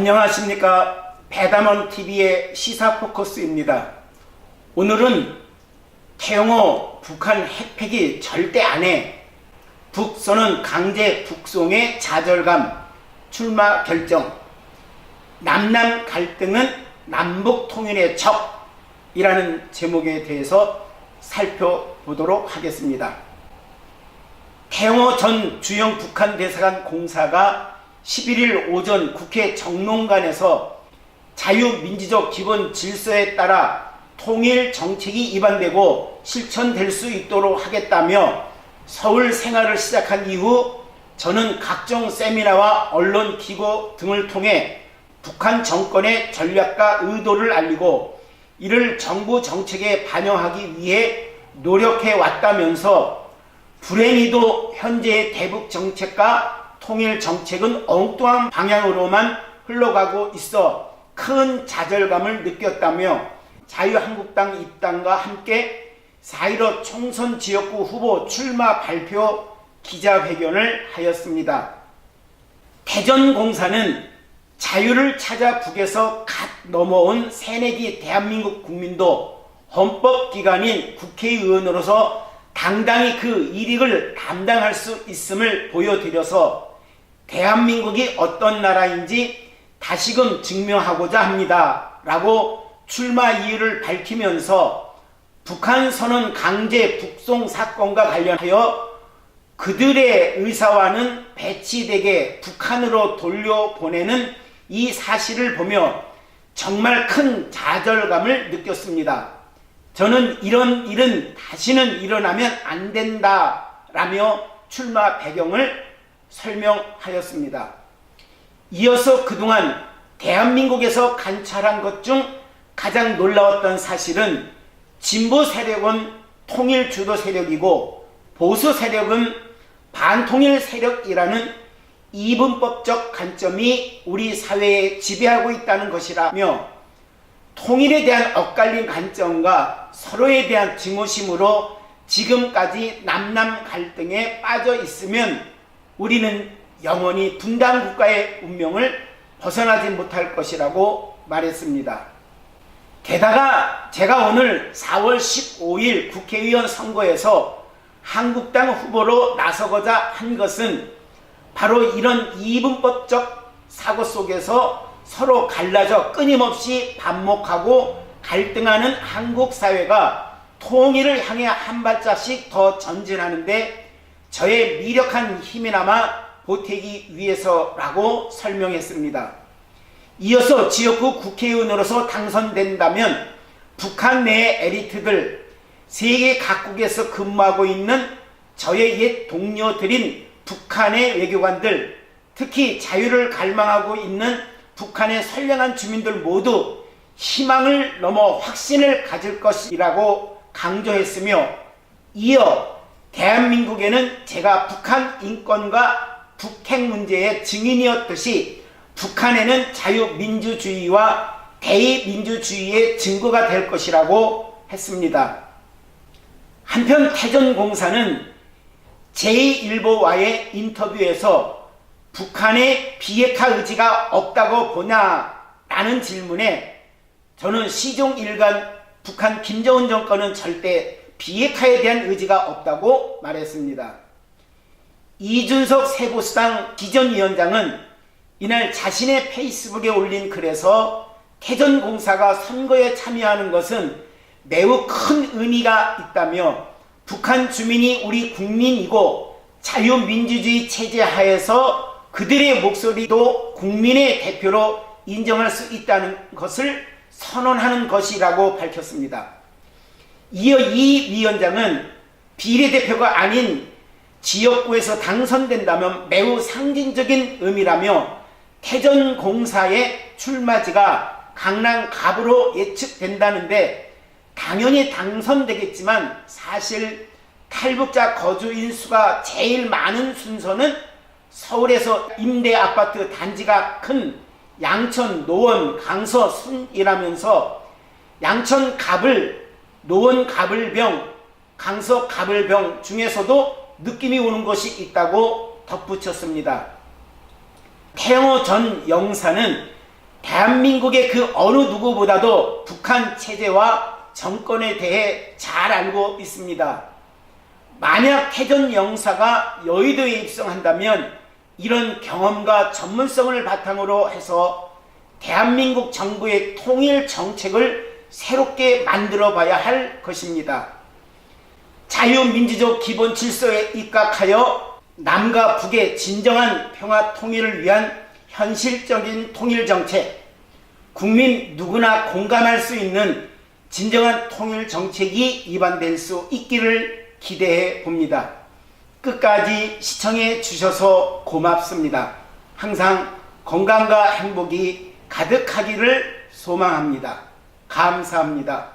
안녕하십니까. 배담원TV의 시사포커스입니다. 오늘은 태영호 북한 핵폐기 절대 안해, 북선언 강제 북송의 좌절감, 출마 결정, 남남 갈등은 남북 통일의 적이라는 제목에 대해서 살펴보도록 하겠습니다. 태영호 전 주영 북한 대사관 공사가 11일 오전 국회 정론관에서 자유민주적 기본 질서에 따라 통일 정책이 위반되고 실천될 수 있도록 하겠다며 서울 생활을 시작한 이후 저는 각종 세미나와 언론 기고 등을 통해 북한 정권의 전략과 의도를 알리고 이를 정부 정책에 반영하기 위해 노력해 왔다면서 불행히도 현재의 대북 정책과 통일 정책은 엉뚱한 방향으로만 흘러가고 있어 큰 좌절감을 느꼈다며 자유한국당 입당과 함께 4.15 총선 지역구 후보 출마 발표 기자회견을 하였습니다. 대전공사는 자유를 찾아 북에서 갓 넘어온 새내기 대한민국 국민도 헌법기관인 국회의원으로서 당당히 그 일익을 담당할 수 있음을 보여드려서 대한민국이 어떤 나라인지 다시금 증명하고자 합니다. 라고 출마 이유를 밝히면서 북한 선언 강제 북송 사건과 관련하여 그들의 의사와는 배치되게 북한으로 돌려보내는 이 사실을 보며 정말 큰 좌절감을 느꼈습니다. 저는 이런 일은 다시는 일어나면 안 된다라며 출마 배경을 설명하였습니다. 이어서 그동안 대한민국에서 관찰한 것 중 가장 놀라웠던 사실은 진보 세력은 통일 주도 세력이고 보수 세력은 반통일 세력이라는 이분법적 관점이 우리 사회에 지배하고 있다는 것이라며 통일에 대한 엇갈린 관점과 서로에 대한 증오심으로 지금까지 남남 갈등에 빠져 있으면 우리는 영원히 분단 국가의 운명을 벗어나지 못할 것이라고 말했습니다. 게다가 제가 오늘 4월 15일 국회의원 선거에서 한국당 후보로 나서고자 한 것은 바로 이런 이분법적 사고 속에서 서로 갈라져 끊임없이 반목하고 갈등하는 한국 사회가 통일을 향해 한 발짝씩 더 전진하는데 저의 미력한 힘이나마 보태기 위해서라고 설명했습니다. 이어서 지역구 국회의원으로서 당선된다면 북한 내 에리트들, 세계 각국에서 근무하고 있는 저의 옛 동료들인 북한의 외교관들, 특히 자유를 갈망하고 있는 북한의 선량한 주민들 모두 희망을 넘어 확신을 가질 것이라고 강조했으며 이어 대한민국에는 제가 북한 인권과 북핵 문제의 증인이었듯이 북한에는 자유민주주의와 대의민주주의의 증거가 될 것이라고 했습니다. 한편 태전공사는 제1보와의 인터뷰에서 북한의 비핵화 의지가 없다고 보냐라는 질문에 저는 시종일관 북한 김정은 정권은 절대 비핵화에 대한 의지가 없다고 말했습니다. 이준석 세보수당 기전위원장은 이날 자신의 페이스북에 올린 글에서 태전공사가 선거에 참여하는 것은 매우 큰 의미가 있다며 북한 주민이 우리 국민이고 자유민주주의 체제 하에서 그들의 목소리도 국민의 대표로 인정할 수 있다는 것을 선언하는 것이라고 밝혔습니다. 이어 이 위원장은 비례대표가 아닌 지역구에서 당선된다면 매우 상징적인 의미라며 태전공사의 출마지가 강남 갑으로 예측된다는데 당연히 당선되겠지만 사실 탈북자 거주인 수가 제일 많은 순서는 서울에서 임대 아파트 단지가 큰 양천, 노원, 강서, 순이라면서 양천 갑을, 노원 갑을병, 강서 갑을병 중에서도 느낌이 오는 것이 있다고 덧붙였습니다. 태영호 전 영사는 대한민국의 그 어느 누구보다도 북한 체제와 정권에 대해 잘 알고 있습니다. 만약 태전 영사가 여의도에 입성한다면 이런 경험과 전문성을 바탕으로 해서 대한민국 정부의 통일 정책을 새롭게 만들어 봐야 할 것입니다. 자유민주적 기본 질서에 입각하여 남과 북의 진정한 평화 통일을 위한 현실적인 통일 정책, 국민 누구나 공감할 수 있는 진정한 통일 정책이 입안될 수 있기를 기대해 봅니다. 끝까지 시청해 주셔서 고맙습니다. 항상 건강과 행복이 가득하기를 소망합니다. 감사합니다.